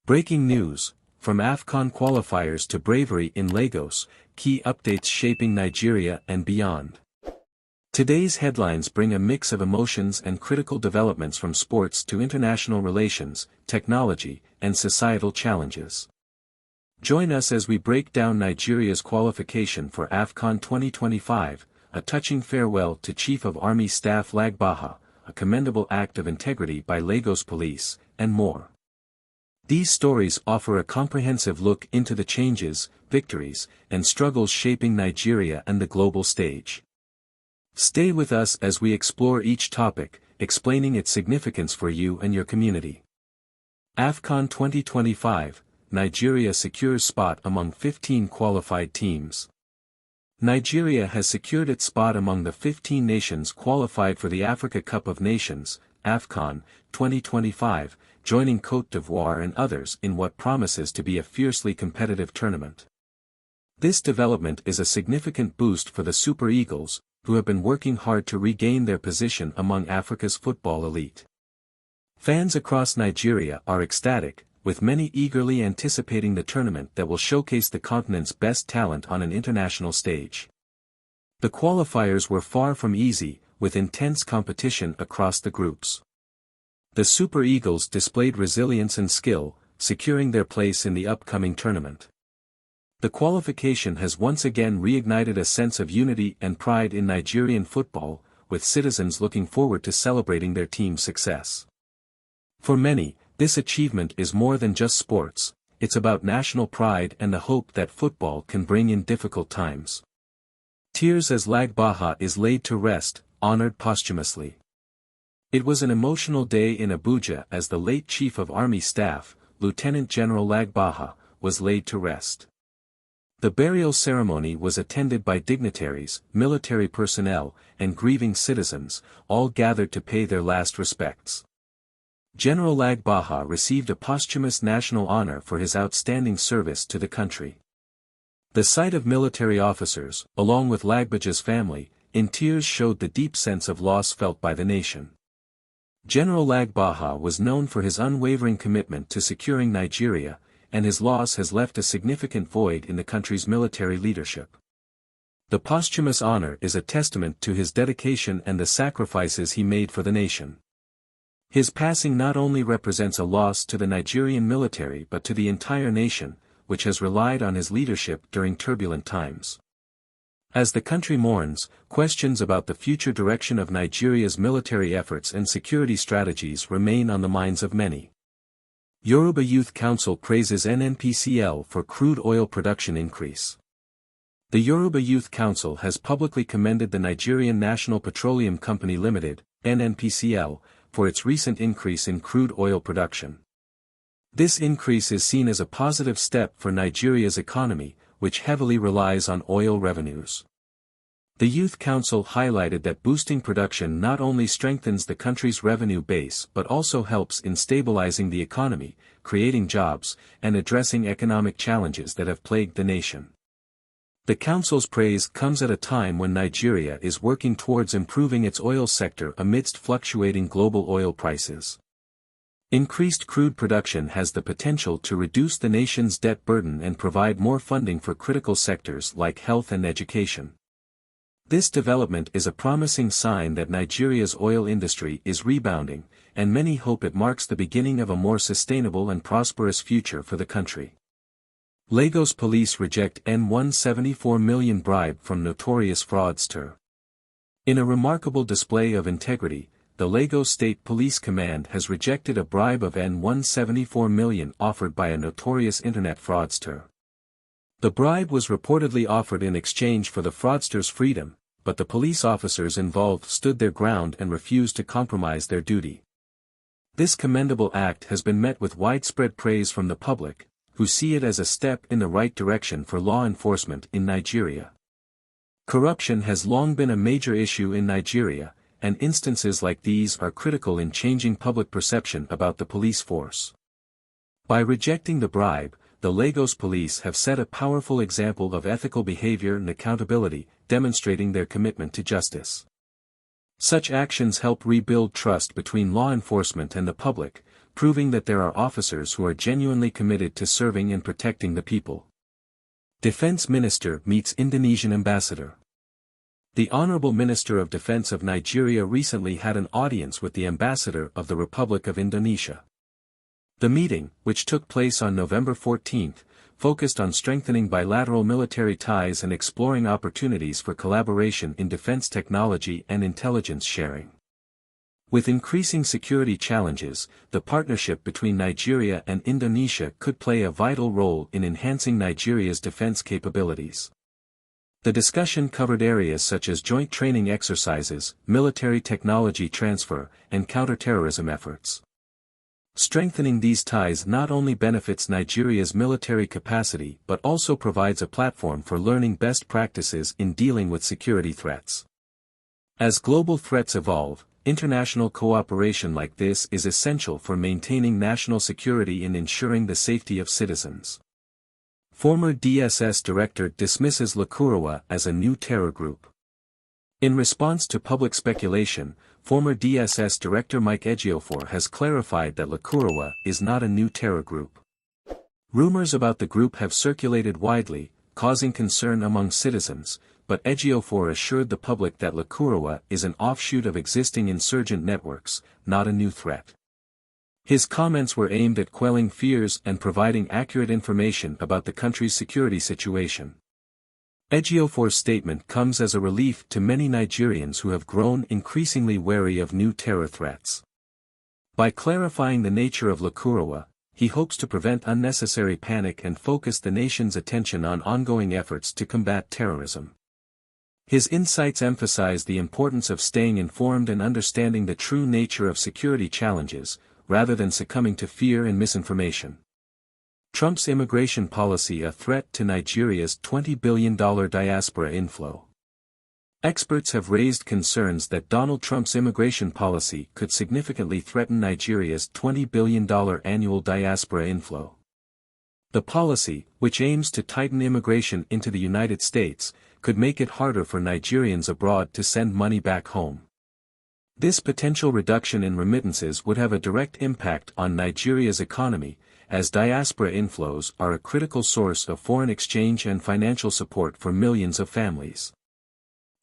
Breaking news, from AFCON qualifiers to Bravery in Lagos, key updates shaping Nigeria and beyond. Today's headlines bring a mix of emotions and critical developments from sports to international relations, technology, and societal challenges. Join us as we break down Nigeria's qualification for AFCON 2025, a touching farewell to Chief of Army Staff Lagbaja, a commendable act of integrity by Lagos police, and more. These stories offer a comprehensive look into the changes, victories, and struggles shaping Nigeria and the global stage. Stay with us as we explore each topic, explaining its significance for you and your community. AFCON 2025, Nigeria secures spot among 15 qualified teams. Nigeria has secured its spot among the 15 nations qualified for the Africa Cup of Nations, AFCON 2025, joining Côte d'Ivoire and others in what promises to be a fiercely competitive tournament. This development is a significant boost for the Super Eagles, who have been working hard to regain their position among Africa's football elite. Fans across Nigeria are ecstatic, with many eagerly anticipating the tournament that will showcase the continent's best talent on an international stage. The qualifiers were far from easy, with intense competition across the groups. The Super Eagles displayed resilience and skill, securing their place in the upcoming tournament. The qualification has once again reignited a sense of unity and pride in Nigerian football, with citizens looking forward to celebrating their team's success. For many, this achievement is more than just sports, it's about national pride and the hope that football can bring in difficult times. Tears as Lagbaja is laid to rest, honored posthumously. It was an emotional day in Abuja as the late Chief of Army Staff, Lieutenant General Lagbaja, was laid to rest. The burial ceremony was attended by dignitaries, military personnel, and grieving citizens, all gathered to pay their last respects. General Lagbaja received a posthumous national honor for his outstanding service to the country. The sight of military officers, along with Lagbaja's family, in tears showed the deep sense of loss felt by the nation. General Lagbaja was known for his unwavering commitment to securing Nigeria, and his loss has left a significant void in the country's military leadership. The posthumous honor is a testament to his dedication and the sacrifices he made for the nation. His passing not only represents a loss to the Nigerian military but to the entire nation, which has relied on his leadership during turbulent times. As the country mourns, questions about the future direction of Nigeria's military efforts and security strategies remain on the minds of many. Yoruba Youth Council praises NNPCL for crude oil production increase. The Yoruba Youth Council has publicly commended the Nigerian National Petroleum Company Limited, NNPCL, for its recent increase in crude oil production. This increase is seen as a positive step for Nigeria's economy, which heavily relies on oil revenues. The Youth Council highlighted that boosting production not only strengthens the country's revenue base but also helps in stabilizing the economy, creating jobs, and addressing economic challenges that have plagued the nation. The Council's praise comes at a time when Nigeria is working towards improving its oil sector amidst fluctuating global oil prices. Increased crude production has the potential to reduce the nation's debt burden and provide more funding for critical sectors like health and education. This development is a promising sign that Nigeria's oil industry is rebounding, and many hope it marks the beginning of a more sustainable and prosperous future for the country. Lagos police reject N174 million bribe from notorious fraudster. In a remarkable display of integrity, the Lagos State Police Command has rejected a bribe of N174 million offered by a notorious internet fraudster. The bribe was reportedly offered in exchange for the fraudster's freedom, but the police officers involved stood their ground and refused to compromise their duty. This commendable act has been met with widespread praise from the public, who see it as a step in the right direction for law enforcement in Nigeria. Corruption has long been a major issue in Nigeria, and instances like these are critical in changing public perception about the police force. By rejecting the bribe, the Lagos police have set a powerful example of ethical behavior and accountability, demonstrating their commitment to justice. Such actions help rebuild trust between law enforcement and the public, proving that there are officers who are genuinely committed to serving and protecting the people. Defense Minister meets Indonesian ambassador. The Honorable Minister of Defense of Nigeria recently had an audience with the ambassador of the Republic of Indonesia. The meeting, which took place on November 14, focused on strengthening bilateral military ties and exploring opportunities for collaboration in defense technology and intelligence sharing. With increasing security challenges, the partnership between Nigeria and Indonesia could play a vital role in enhancing Nigeria's defense capabilities. The discussion covered areas such as joint training exercises, military technology transfer, and counterterrorism efforts. Strengthening these ties not only benefits Nigeria's military capacity but also provides a platform for learning best practices in dealing with security threats. As global threats evolve, international cooperation like this is essential for maintaining national security and ensuring the safety of citizens. Former DSS director dismisses Lagbaja as a new terror group. In response to public speculation, former DSS director Mike Ejiofor has clarified that Lagbaja is not a new terror group. Rumors about the group have circulated widely, causing concern among citizens, but Ejiofor assured the public that Lagbaja is an offshoot of existing insurgent networks, not a new threat. His comments were aimed at quelling fears and providing accurate information about the country's security situation. Ejiofor's statement comes as a relief to many Nigerians who have grown increasingly wary of new terror threats. By clarifying the nature of Lagbaja, he hopes to prevent unnecessary panic and focus the nation's attention on ongoing efforts to combat terrorism. His insights emphasize the importance of staying informed and understanding the true nature of security challenges, rather than succumbing to fear and misinformation. Trump's immigration policy a threat to Nigeria's $20 billion diaspora inflow. Experts have raised concerns that Donald Trump's immigration policy could significantly threaten Nigeria's $20 billion annual diaspora inflow. The policy, which aims to tighten immigration into the United States, could make it harder for Nigerians abroad to send money back home. This potential reduction in remittances would have a direct impact on Nigeria's economy, as diaspora inflows are a critical source of foreign exchange and financial support for millions of families.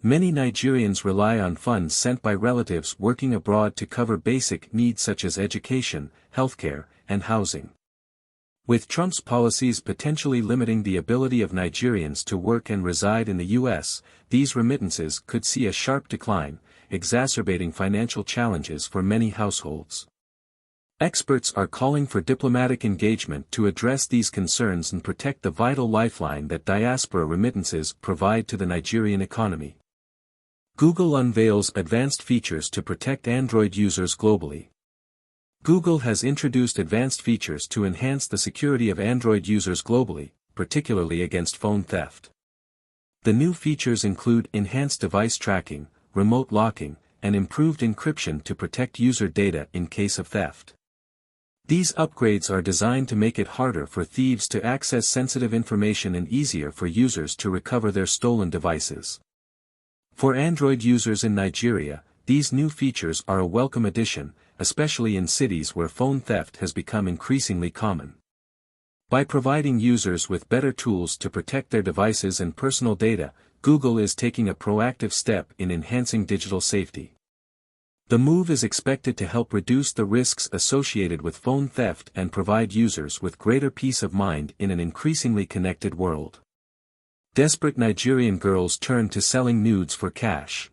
Many Nigerians rely on funds sent by relatives working abroad to cover basic needs such as education, healthcare, and housing. With Trump's policies potentially limiting the ability of Nigerians to work and reside in the U.S., these remittances could see a sharp decline, exacerbating financial challenges for many households. Experts are calling for diplomatic engagement to address these concerns and protect the vital lifeline that diaspora remittances provide to the Nigerian economy. Google unveils advanced features to protect Android users globally. Google has introduced advanced features to enhance the security of Android users globally, particularly against phone theft. The new features include enhanced device tracking, remote locking, and improved encryption to protect user data in case of theft. These upgrades are designed to make it harder for thieves to access sensitive information and easier for users to recover their stolen devices. For Android users in Nigeria, these new features are a welcome addition, especially in cities where phone theft has become increasingly common. By providing users with better tools to protect their devices and personal data, Google is taking a proactive step in enhancing digital safety. The move is expected to help reduce the risks associated with phone theft and provide users with greater peace of mind in an increasingly connected world. Desperate Nigerian girls turn to selling nudes for cash.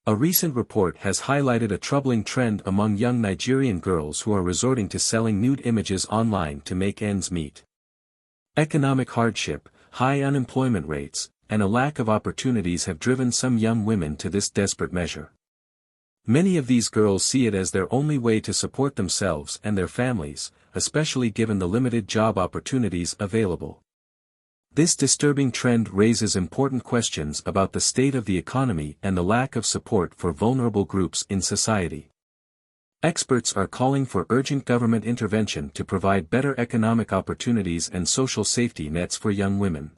A recent report has highlighted a troubling trend among young Nigerian girls who are resorting to selling nude images online to make ends meet. Economic hardship, high unemployment rates, and a lack of opportunities have driven some young women to this desperate measure. Many of these girls see it as their only way to support themselves and their families, especially given the limited job opportunities available. This disturbing trend raises important questions about the state of the economy and the lack of support for vulnerable groups in society. Experts are calling for urgent government intervention to provide better economic opportunities and social safety nets for young women.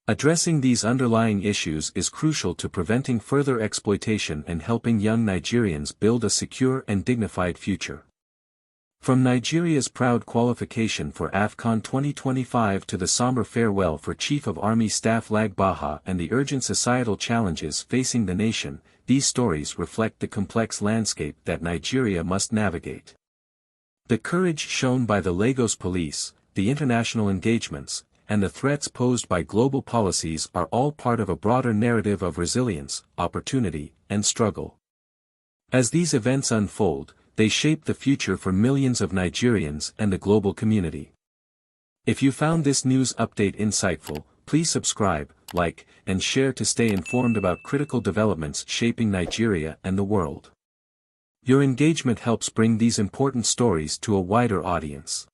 Addressing these underlying issues is crucial to preventing further exploitation and helping young Nigerians build a secure and dignified future. From Nigeria's proud qualification for AFCON 2025 to the somber farewell for Chief of Army Staff Lagbaja and the urgent societal challenges facing the nation, these stories reflect the complex landscape that Nigeria must navigate. The courage shown by the Lagos police, the international engagements, and the threats posed by global policies are all part of a broader narrative of resilience, opportunity, and struggle. As these events unfold, they shape the future for millions of Nigerians and the global community. If you found this news update insightful, please subscribe, like, and share to stay informed about critical developments shaping Nigeria and the world. Your engagement helps bring these important stories to a wider audience.